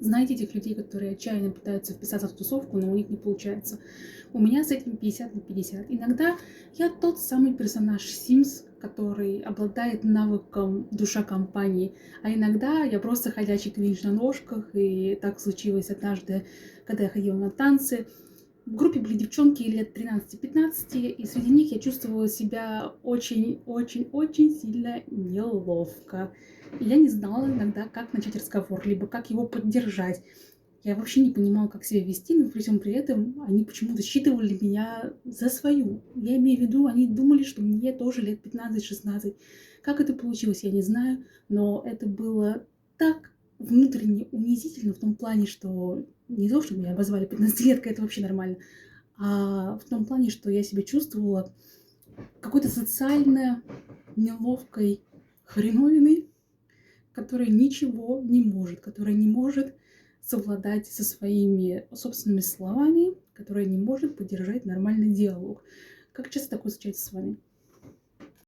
Знаете этих людей, которые отчаянно пытаются вписаться в тусовку, но у них не получается? У меня с этим 50 на 50. Иногда я тот самый персонаж Sims, который обладает навыком душа компании, а иногда я просто ходячий кринж на ножках, и так случилось однажды, когда я ходила на танцы. В группе были девчонки лет 13-15, и среди них я чувствовала себя очень-очень-очень сильно неловко. И я не знала иногда, как начать разговор, либо как его поддержать. Я вообще не понимала, как себя вести, но при всем при этом они почему-то считывали меня за свою. Я имею в виду, они думали, что мне тоже лет 15-16. Как это получилось, я не знаю, но это было так внутренне унизительно в том плане, что не то, что меня обозвали 15-леткой, это вообще нормально, а в том плане, что я себя чувствовала какой-то социально неловкой хреновиной, которая ничего не может, которая не может совладать со своими собственными словами, которая не может поддержать нормальный диалог. Как часто такое случается с вами?